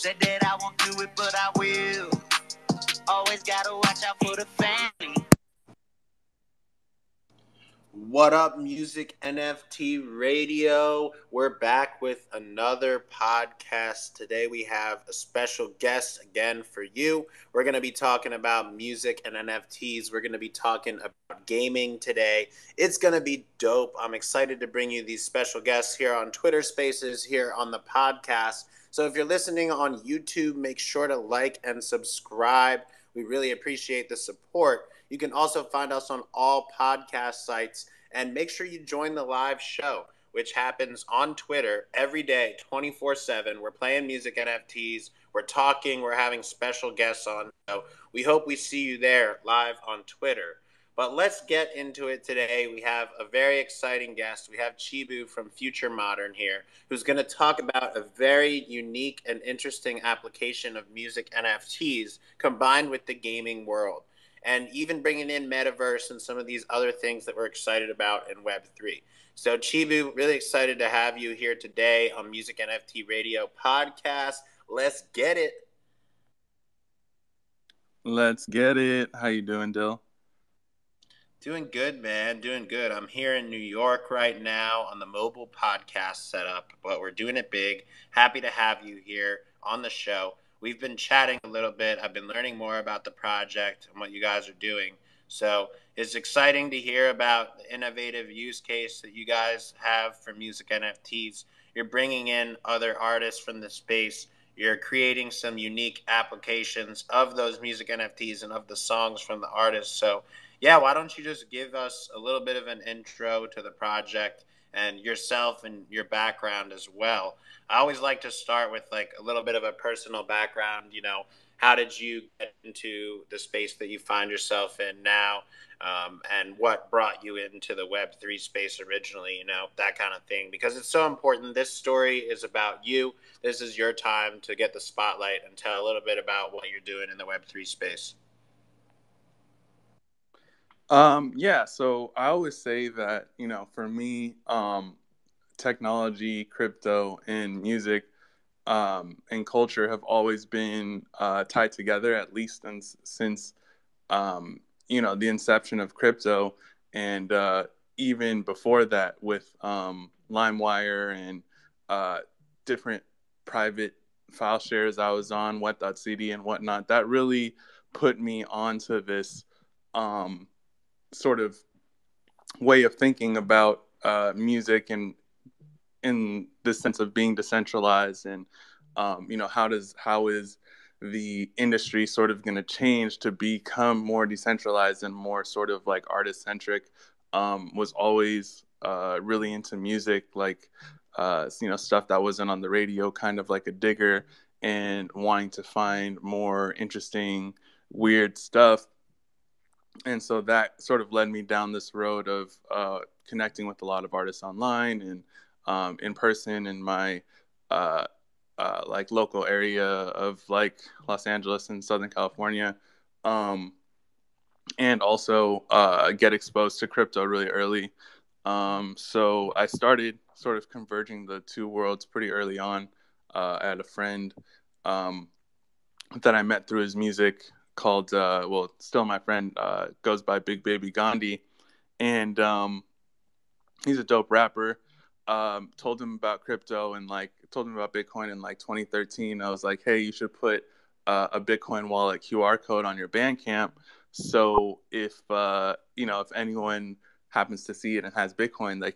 Said that I won't do it, but I will. Always gotta watch out for the family. What up, Music NFT Radio? We're back with another podcast. Today we have a special guest again for you. We're going to be talking about music and NFTs. We're going to be talking about gaming today. It's going to be dope. I'm excited to bring you these special guests here on Twitter Spaces, here on the podcast. So if you're listening on YouTube, make sure to like and subscribe. We really appreciate the support. You can also find us on all podcast sites, and make sure you join the live show, which happens on Twitter every day, 24/7. We're playing music NFTs. We're talking. We're having special guests on. So we hope we see you there live on Twitter. But let's get into it today. We have a very exciting guest. We have Chibu from Future Modern here, who's going to talk about a very unique and interesting application of music NFTs combined with the gaming world, and even bringing in Metaverse and some of these other things that we're excited about in Web3. So Chibu, really excited to have you here today on Music NFT Radio Podcast. Let's get it. Let's get it. How you doing, Dill? Doing good, man. Doing good. I'm here in New York right now on the mobile podcast setup, but we're doing it big. Happy to have you here on the show. We've been chatting a little bit. I've been learning more about the project and what you guys are doing. So it's exciting to hear about the innovative use case that you guys have for music NFTs. You're bringing in other artists from the space. You're creating some unique applications of those music NFTs and of the songs from the artists. So yeah, why don't you just give us a little bit of an intro to the project and yourself and your background as well. I always like to start with like a little bit of a personal background. How did you get into the space that you find yourself in now, and what brought you into the Web3 space originally, that kind of thing, because it's so important. This story is about you. This is your time to get the spotlight and tell a little bit about what you're doing in the Web3 space. Yeah, so I always say that, for me, technology, crypto, and music and culture have always been tied together, at least since, the inception of crypto. And even before that with LimeWire and different private file shares I was on, wet.cd and whatnot, that really put me onto this sort of way of thinking about music and in the sense of being decentralized, and how is the industry sort of going to change to become more decentralized and more sort of like artist centric. Was always really into music, like stuff that wasn't on the radio, kind of like a digger, and wanting to find more interesting, weird stuff. And so that sort of led me down this road of connecting with a lot of artists online and in person in my like local area of like Los Angeles and Southern California, and also get exposed to crypto really early. So I started sort of converging the two worlds pretty early on. I had a friend that I met through his music called, still my friend, goes by Big Baby Gandhi. And he's a dope rapper. Told him about crypto and told him about Bitcoin in 2013. I was like, hey, you should put a Bitcoin wallet QR code on your Bandcamp. So if anyone happens to see it and has Bitcoin, they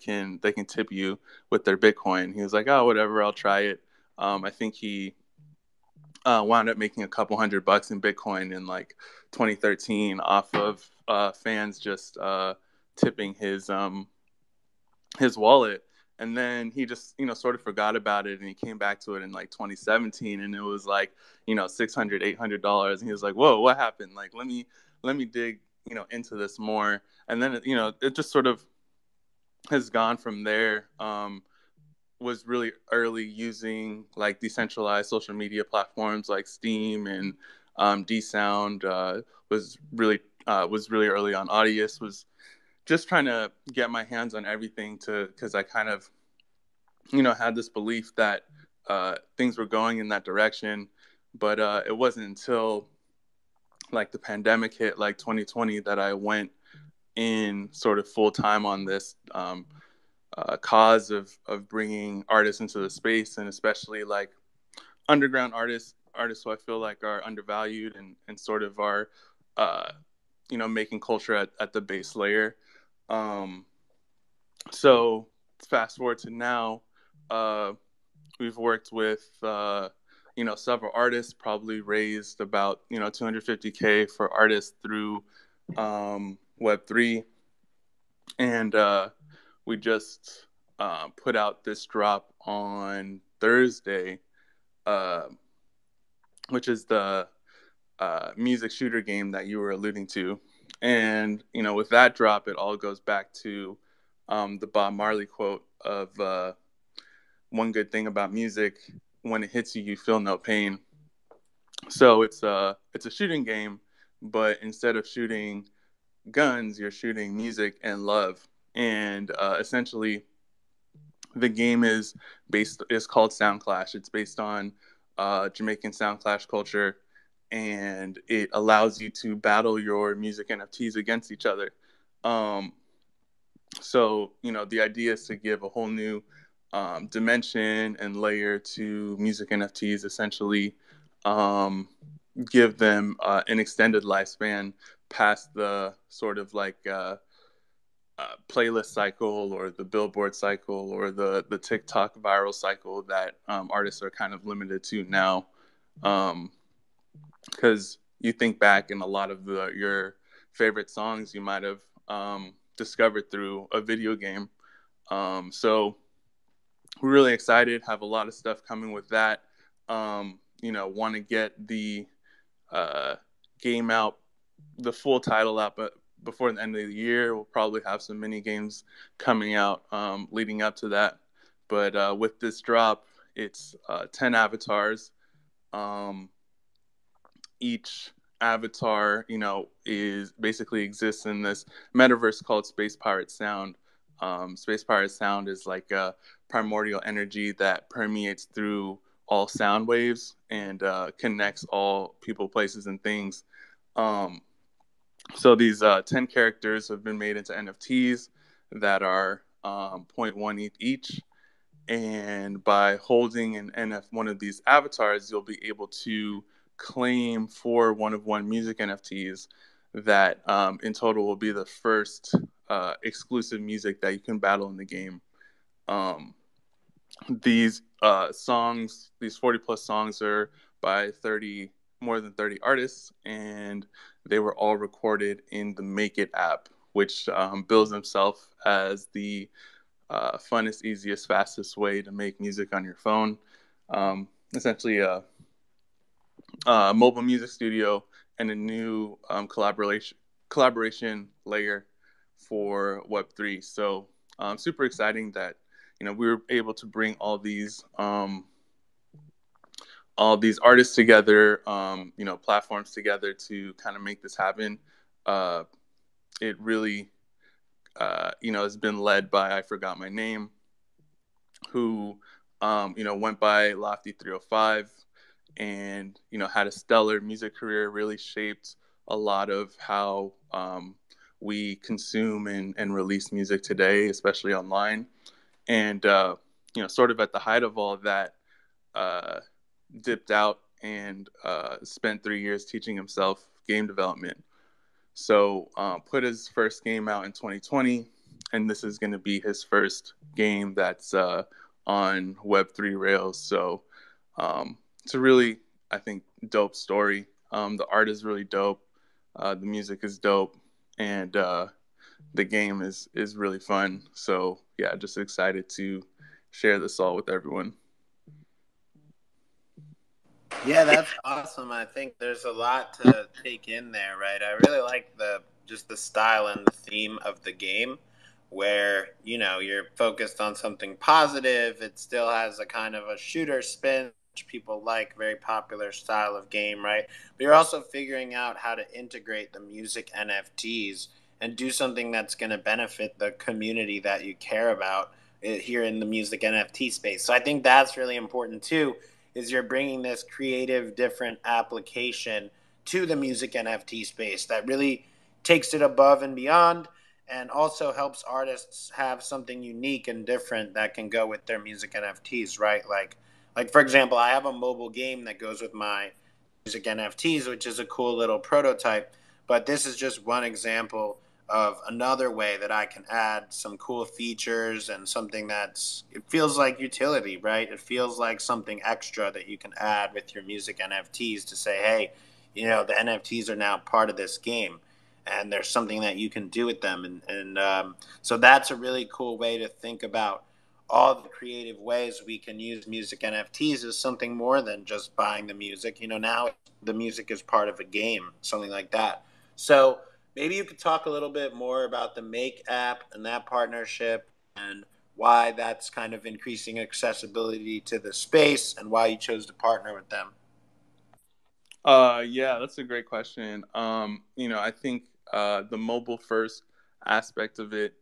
can tip you with their Bitcoin. He was like, oh, whatever, I'll try it. I think he wound up making a couple $100 in Bitcoin in 2013 off of fans just tipping his wallet. And then he just, sort of forgot about it, and he came back to it in 2017, and it was $600, $800. And he was like, whoa, what happened? Let me dig, into this more. And then, it just sort of has gone from there. Was really early using decentralized social media platforms like Steam and D-Sound. Was really early on. Audius. Was just trying to get my hands on everything because I kind of, had this belief that things were going in that direction. But it wasn't until like the pandemic hit, like 2020, that I went in sort of full time on this cause of bringing artists into the space, and especially like underground artists who I feel like are undervalued and sort of are, making culture at the base layer. Um, so fast forward to now, we've worked with, several artists, probably raised about, 250K for artists through Web3. And we just put out this drop on Thursday, uh, which is the music shooter game that you were alluding to. And, with that drop, it all goes back to the Bob Marley quote of one good thing about music: when it hits you, you feel no pain. So it's a shooting game, but instead of shooting guns, you're shooting music and love. And essentially, the game is called Soundclash. It's based on Jamaican Soundclash culture, and it allows you to battle your music NFTs against each other. So, the idea is to give a whole new dimension and layer to music NFTs, essentially give them an extended lifespan past the sort of like playlist cycle or the Billboard cycle or the TikTok viral cycle that artists are kind of limited to now. Because you think back, and a lot of your favorite songs you might have discovered through a video game. So we're really excited, have a lot of stuff coming with that. Want to get the game out, the full title out, but before the end of the year. We'll probably have some mini games coming out leading up to that. But with this drop, it's 10 avatars. Each avatar, is basically exists in this metaverse called Space Pirate Sound. Space Pirate Sound is like a primordial energy that permeates through all sound waves and connects all people, places, and things. So these 10 characters have been made into NFTs that are 0.1 ETH each. And by holding one of these avatars, you'll be able to claim 4 one-of-one music NFTs that in total will be the first exclusive music that you can battle in the game. These songs, these 40 plus songs, are by more than 30 artists, and they were all recorded in the Make It app, which bills himself as the funnest, easiest, fastest way to make music on your phone. Essentially a mobile music studio and a new collaboration layer for Web3. So super exciting that we were able to bring all these artists together, platforms together to kind of make this happen. It really has been led by I Forgot My Name, who went by Lofty 305 and had a stellar music career, really shaped a lot of how we consume and release music today, especially online. And sort of at the height of all of that, dipped out and spent 3 years teaching himself game development. So put his first game out in 2020, and this is going to be his first game that's on Web3 rails. So it's a really, I think, dope story. The art is really dope. The music is dope. And the game is really fun. So yeah, just excited to share this all with everyone. Yeah, that's awesome. I think there's a lot to take in there, right? I really like the style and the theme of the game, where you're focused on something positive. It still has a kind of a shooter spin, which people like, very popular style of game, right? But you're also figuring out how to integrate the music NFTs and do something that's going to benefit the community that you care about. here in the music NFT space. So I think that's really important too, is you're bringing this creative, different application to the music NFT space that really takes it above and beyond, and also helps artists have something unique and different that can go with their music NFTs, right? Like for example, I have a mobile game that goes with my music NFTs, which is a cool little prototype. But this is just one example of another way that I can add some cool features and something that's, it feels like utility, right? It feels like something extra that you can add with your music NFTs to say, hey, the NFTs are now part of this game, and there's something that you can do with them. And so that's a really cool way to think about all the creative ways we can use music NFTs as something more than just buying the music. Now the music is part of a game, something like that. So maybe you could talk a little bit more about the Make app and that partnership, and why that's kind of increasing accessibility to the space, and why you chose to partner with them. Yeah, that's a great question. I think the mobile first aspect of it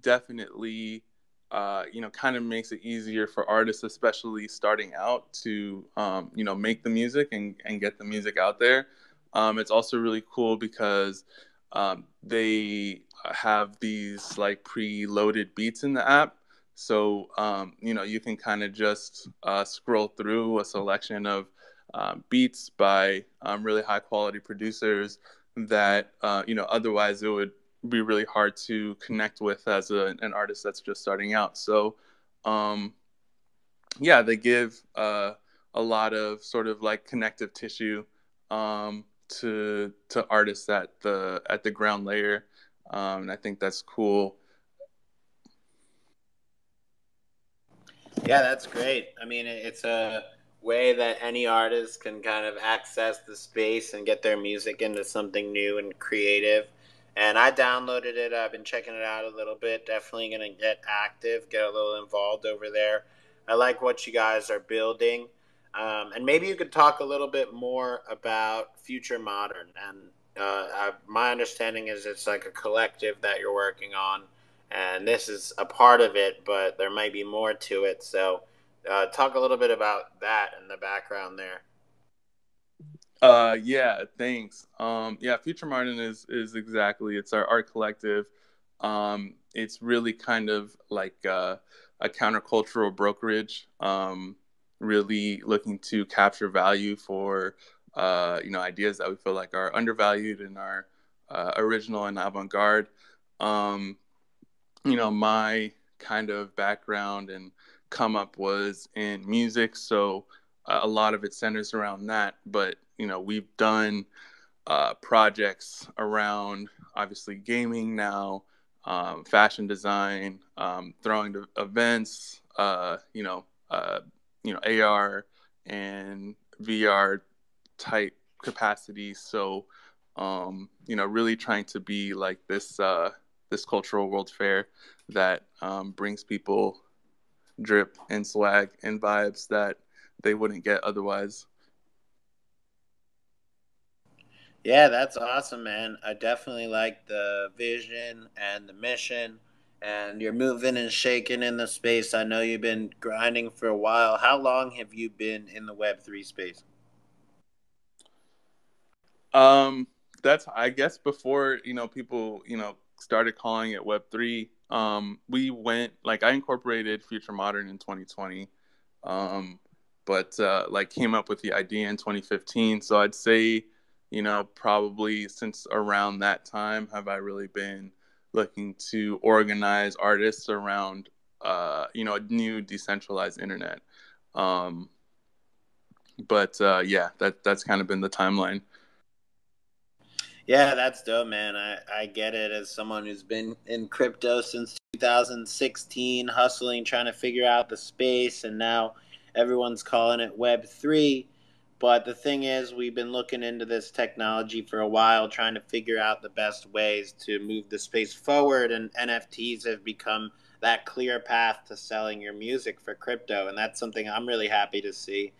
definitely, kind of makes it easier for artists, especially starting out, to, make the music and get the music out there. It's also really cool because they have these like pre-loaded beats in the app. So, you can kind of just scroll through a selection of beats by really high quality producers that otherwise it would be really hard to connect with as an artist that's just starting out. So um, yeah, they give a lot of sort of like connective tissue to artists at the ground layer, and I think that's cool. Yeah, that's great. I mean, it's a way that any artist can kind of access the space and get their music into something new and creative. And I downloaded it. I've been checking it out a little bit. Definitely going to get active, get a little involved over there. I like what you guys are building. And maybe you could talk a little bit more about Future Modern. And my understanding is it's like a collective that you're working on, and this is a part of it, but there might be more to it. So, talk a little bit about that and the background there. Yeah, thanks. Yeah, Future Martin is exactly, it's our art collective. It's really kind of like a countercultural brokerage. Really looking to capture value for ideas that we feel like are undervalued and are original and avant-garde. Um, my kind of background and come up was in music, so a lot of it centers around that. But we've done projects around obviously gaming now, fashion design, throwing to events, AR and VR type capacity. So, really trying to be like this cultural world fair that brings people drip and swag and vibes that they wouldn't get otherwise. Yeah, that's awesome, man. I definitely like the vision and the mission, and you're moving and shaking in the space. I know you've been grinding for a while. How long have you been in the Web3 space? Um, that's, I guess, before people started calling it Web3. We went, like, I incorporated Future Modern in 2020, um, but like came up with the idea in 2015. So I'd say probably since around that time have I really been looking to organize artists around a new decentralized internet. Um, but yeah, that's kind of been the timeline. Yeah, that's dope, man. I get it as someone who's been in crypto since 2016, hustling, trying to figure out the space, and now everyone's calling it Web3. But the thing is, we've been looking into this technology for a while, trying to figure out the best ways to move the space forward, and NFTs have become that clear path to selling your music for crypto, and that's something I'm really happy to see.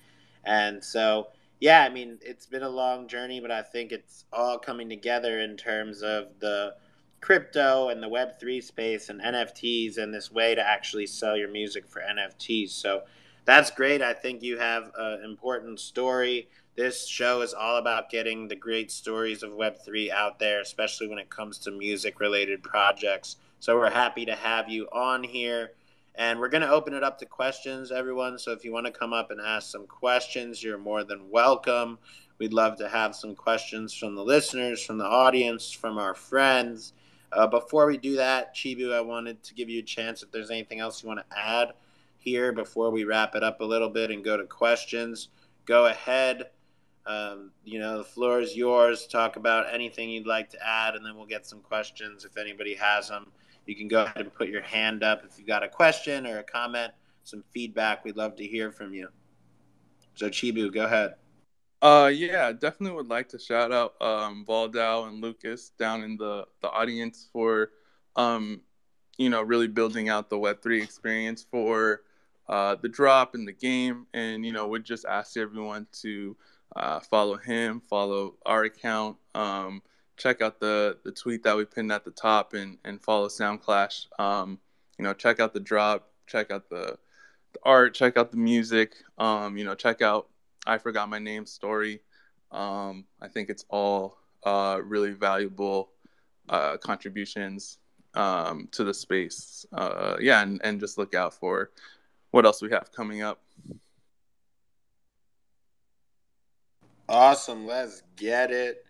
And so, yeah, I mean, it's been a long journey, but I think it's all coming together in terms of the crypto and the Web3 space and NFTs and this way to actually sell your music for NFTs. So that's great. I think you have an important story. This show is all about getting the great stories of Web3 out there, especially when it comes to music related projects. So we're happy to have you on here. And we're going to open it up to questions, everyone. So if you want to come up and ask some questions, you're more than welcome. We'd love to have some questions from the listeners, from the audience, from our friends. Before we do that, Chibu, I wanted to give you a chance if there's anything else you want to add here before we wrap it up a little bit and go to questions. Go ahead. The floor is yours. Talk about anything you'd like to add, and then we'll get some questions if anybody has them. You can go ahead and put your hand up if you've got a question or a comment, some feedback. We'd love to hear from you. So, Chibu, go ahead. Yeah, definitely would like to shout out Valdao and Lucas down in the audience for really building out the Web3 experience for the drop and the game. And would just ask everyone to follow him, follow our account, check out the tweet that we pinned at the top, and follow Soundclash. Check out the drop, check out the art, check out the music, check out I Forgot My Name story. I think it's all really valuable contributions to the space. And just look out for what else we have coming up. Awesome. Let's get it.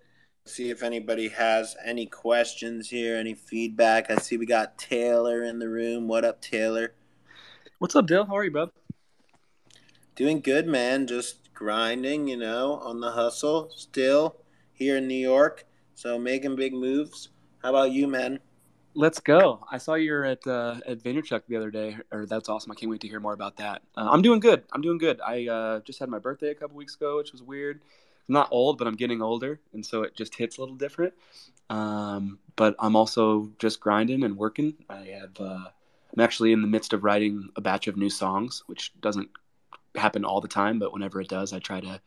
See if anybody has any questions here, any feedback. I see we got Taylor in the room. What up, Taylor? What's up, Dale? How are you, bud? Doing good, man. Just grinding, on the hustle still here in New York. So making big moves. How about you, man? Let's go. I saw you're at Vaynerchuk the other day, or that's awesome. I can't wait to hear more about that. I'm doing good. I just had my birthday a couple weeks ago, which was weird. I'm not old, but I'm getting older, and so it just hits a little different. But I'm also just grinding and working. I'm actually in the midst of writing a batch of new songs, which doesn't happen all the time, but whenever it does, I try to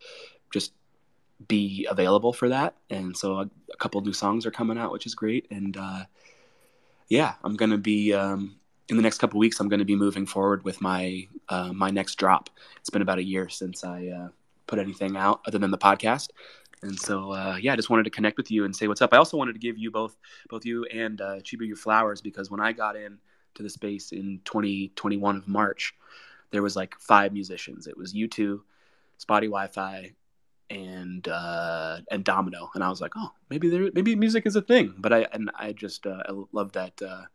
just be available for that. And so a couple new songs are coming out, which is great. And I'm going to be in the next couple weeks. I'm going to be moving forward with my next drop. It's been about a year since I put anything out other than the podcast. And so, I just wanted to connect with you and say what's up. I also wanted to give you both you and Chibu your flowers, because when I got in to the space in 2021 of March, there was like 5 musicians. It was you two, Spotty Wi-Fi, and Domino. And I was like, oh, maybe music is a thing. But I love that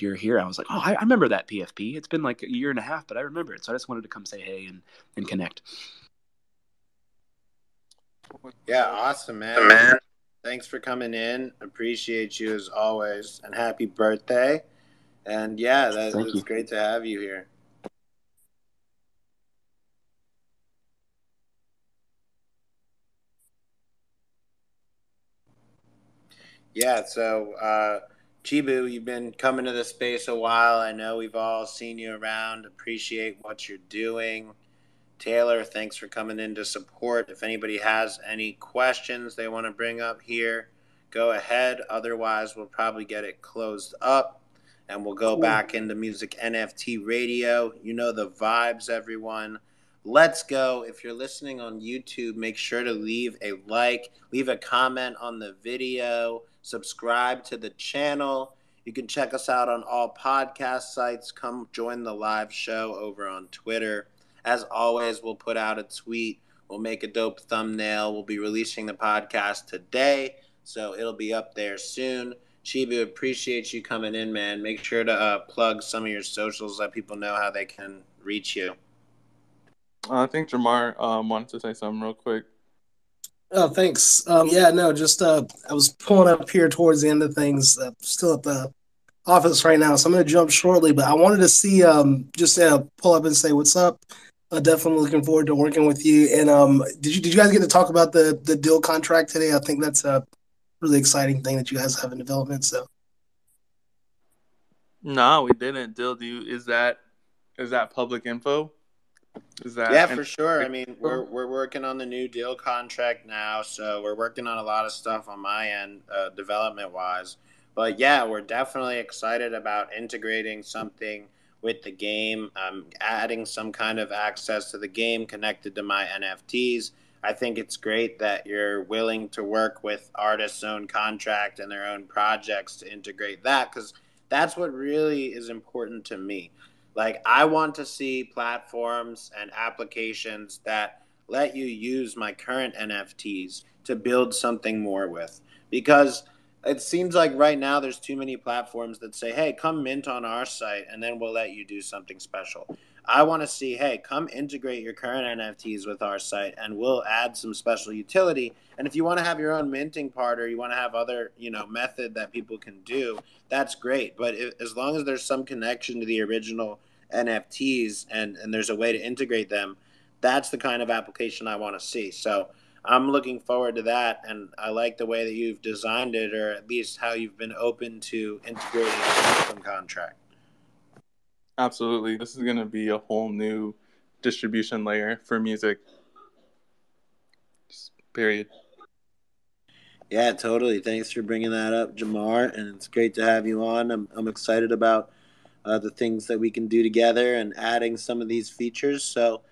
you're here. I was like, oh, I remember that PFP. It's been like a year and a half, but I remember it. So I just wanted to come say hey and connect. Yeah, awesome, man. Thanks for coming in. Appreciate you as always. And happy birthday. And it's great to have you here. Yeah, so Chibu, you've been coming to the space a while. I know we've all seen you around. Appreciate what you're doing. Taylor, thanks for coming in to support. If anybody has any questions they want to bring up here, go ahead. Otherwise, we'll probably get it closed up and we'll go back into Music NFT Radio. You know the vibes, everyone. Let's go. If you're listening on YouTube, make sure to leave a like, leave a comment on the video, subscribe to the channel. You can check us out on all podcast sites. Come join the live show over on Twitter. As always, we'll put out a tweet. We'll make a dope thumbnail. We'll be releasing the podcast today, so it'll be up there soon. Chibu, appreciate you coming in, man. Make sure to plug some of your socials, let people know how they can reach you. I think Jamar wanted to say something real quick. Oh, thanks. I was pulling up here towards the end of things. Still at the office right now, so I'm going to jump shortly. But I wanted to see, pull up and say what's up. Definitely looking forward to working with you. And did you guys get to talk about the deal contract today? I think that's a really exciting thing that you guys have in development. So. No, we didn't. Dill, is that public info? For sure. I mean, we're working on the new deal contract now, so we're working on a lot of stuff on my end, development wise. But yeah, we're definitely excited about integrating something with the game, adding some kind of access to the game connected to my NFTs. I think it's great that you're willing to work with artists' own contract and their own projects to integrate that, because that's what really is important to me. Like, I want to see platforms and applications that let you use my current NFTs to build something more with. Because it seems like right now there's too many platforms that say, hey, come mint on our site and then we'll let you do something special. I want to see, hey, come integrate your current NFTs with our site and we'll add some special utility. And if you want to have your own minting part or you want to have other, method that people can do, that's great. But as long as there's some connection to the original NFTs and there's a way to integrate them, that's the kind of application I want to see. So I'm looking forward to that, and I like the way that you've designed it, or at least how you've been open to integrating a contract. Absolutely. This is going to be a whole new distribution layer for music. Just period. Yeah, totally. Thanks for bringing that up, Jamar, and it's great to have you on. I'm excited about the things that we can do together and adding some of these features. So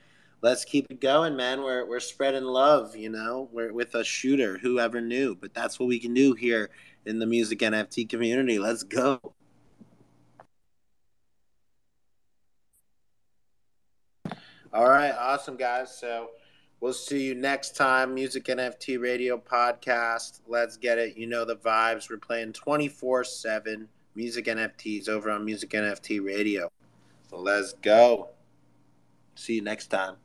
let's keep it going, man. We're spreading love, We're with a shooter. Whoever knew? But that's what we can do here in the music NFT community. Let's go. All right, awesome, guys. So we'll see you next time. Music NFT Radio Podcast. Let's get it. You know the vibes. We're playing 24/7 music NFTs over on Music NFT Radio. So let's go. See you next time.